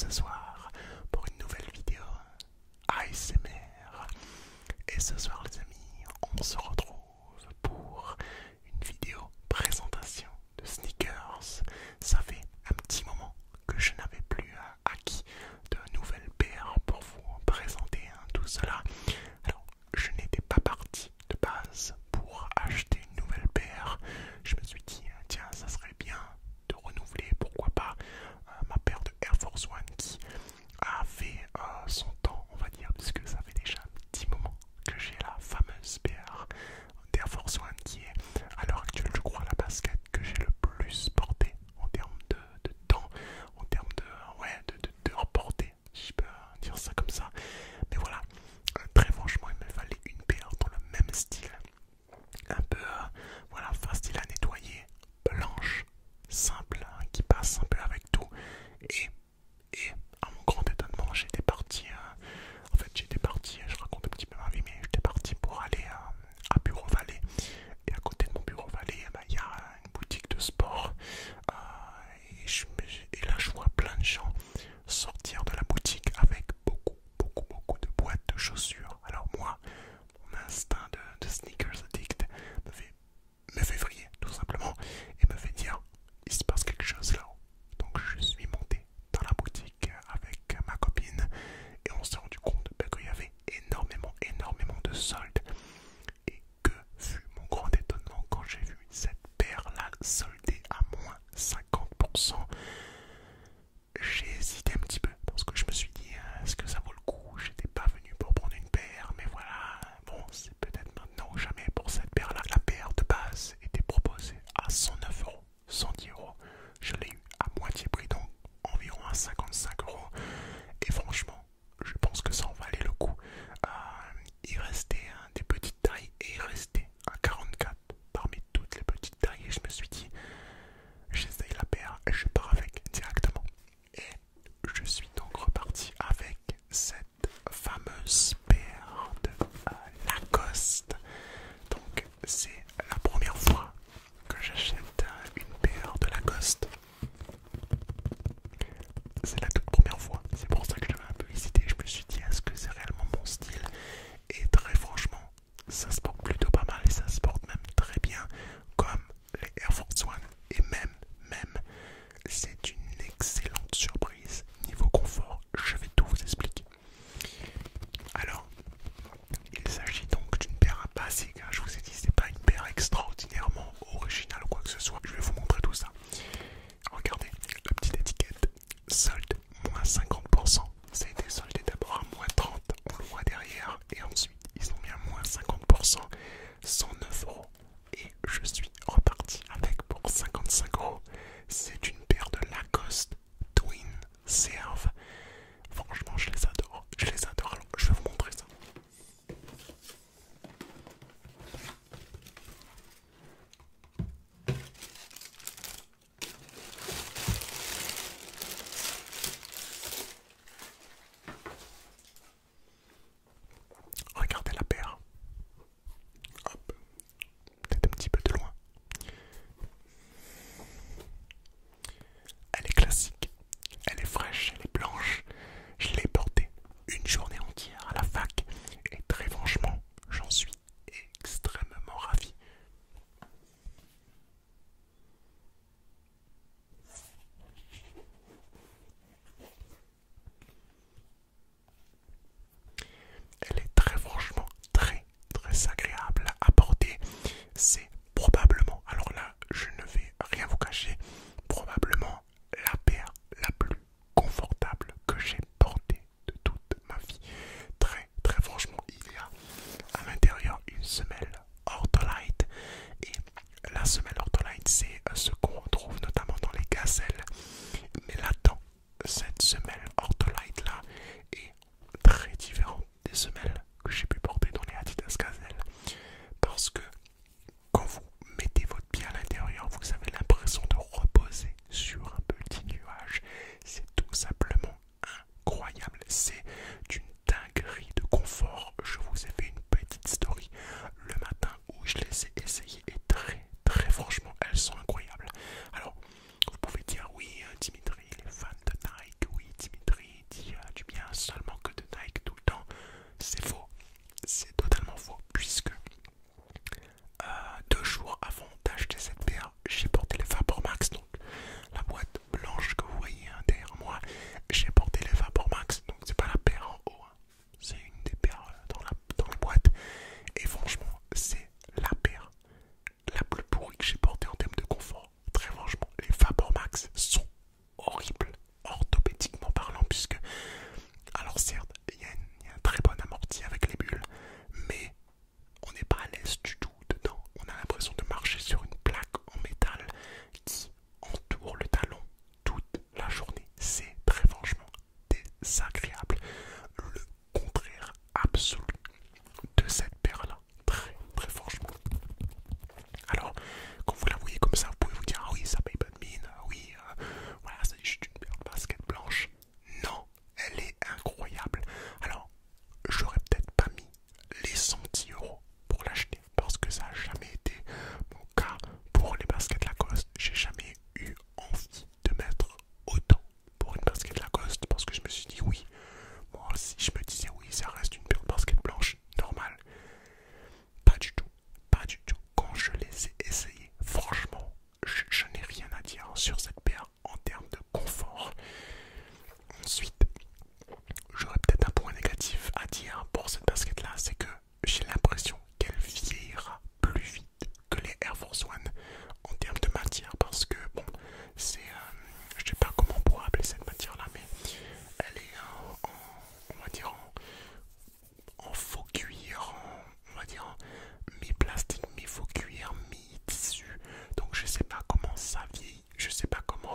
ce soir pour une nouvelle vidéo ASMR. Et ce soir les amis, on se retrouve pour une vidéo présentation de sneakers. Ça fait un petit moment que je n'avais plus acquis de nouvelles paires pour vous présenter tout cela. Alors, je n'étais pas parti de base pour acheter une nouvelle paire. Je me suis dit, tiens, ça serait bien de renouveler, pourquoi pas, ma paire de Air Force One qui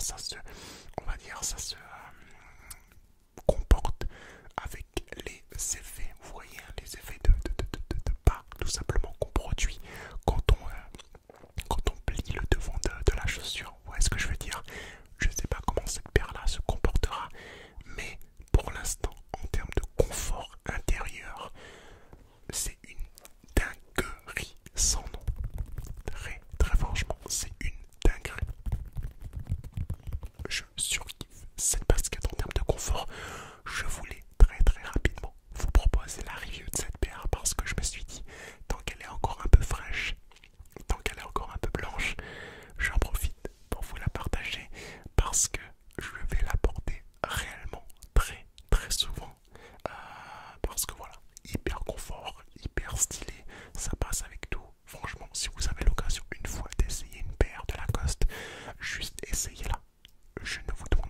ça se, on va dire, ça se comporte avec les effets, vous voyez, hein, les effets de pas, tout simplement, qu'on produit quand on plie le devant de la chaussure. Vous voyez ce que je veux dire? Je ne sais pas comment cette paire-là se comportera, mais pour l'instant, en termes de confort intérieur, c'est une dinguerie sans nom. Très, très franchement, c'est une dinguerie. Je surkiffe cette basket en termes de confort. Je voulais très très rapidement vous proposer la review de cette paire parce que je me suis dit, tant qu'elle est encore un peu fraîche, tant qu'elle est encore un peu blanche, j'en profite pour vous la partager parce que je vais la porter réellement très très souvent. Parce que voilà, hyper confort, hyper stylé, ça passe avec tout. Franchement, si vous avez l'occasion une fois d'essayer une paire de Lacoste, juste essayez-la. Je ne vous demande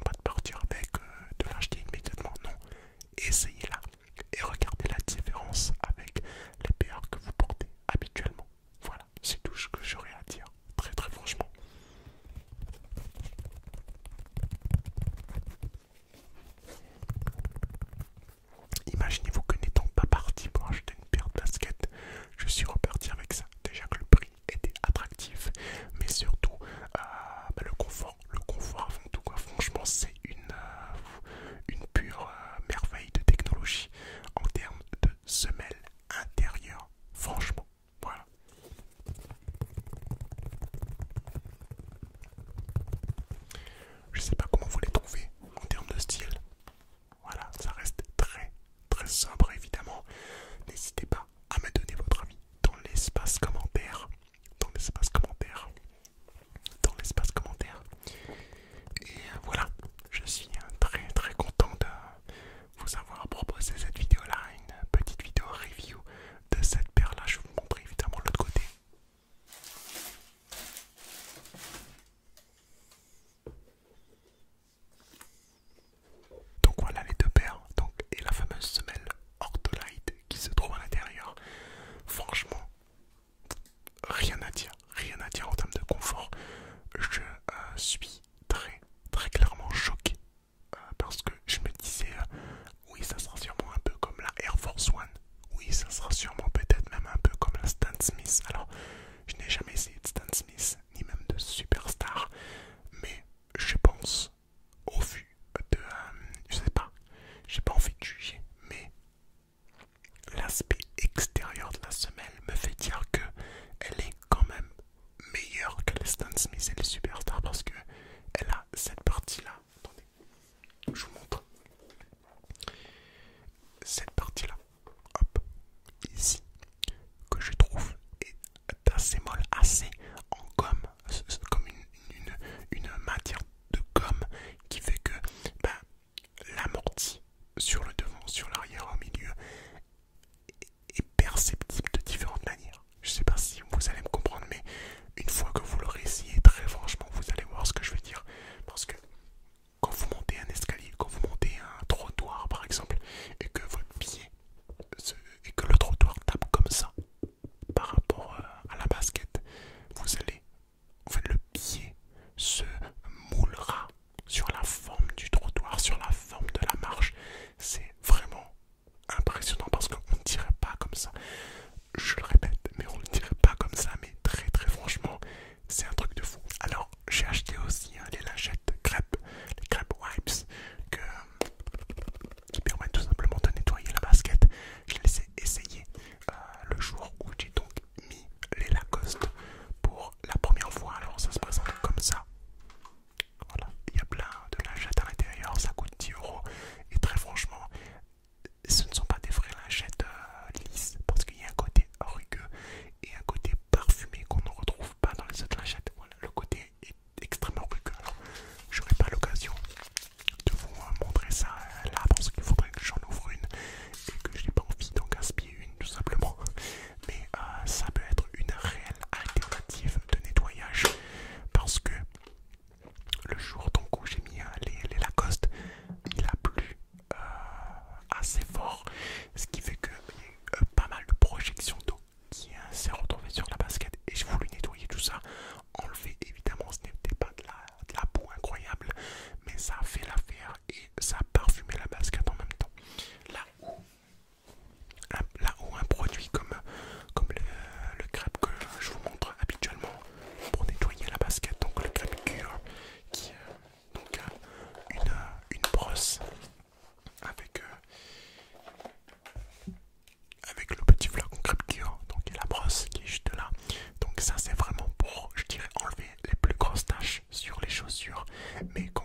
mais qu'on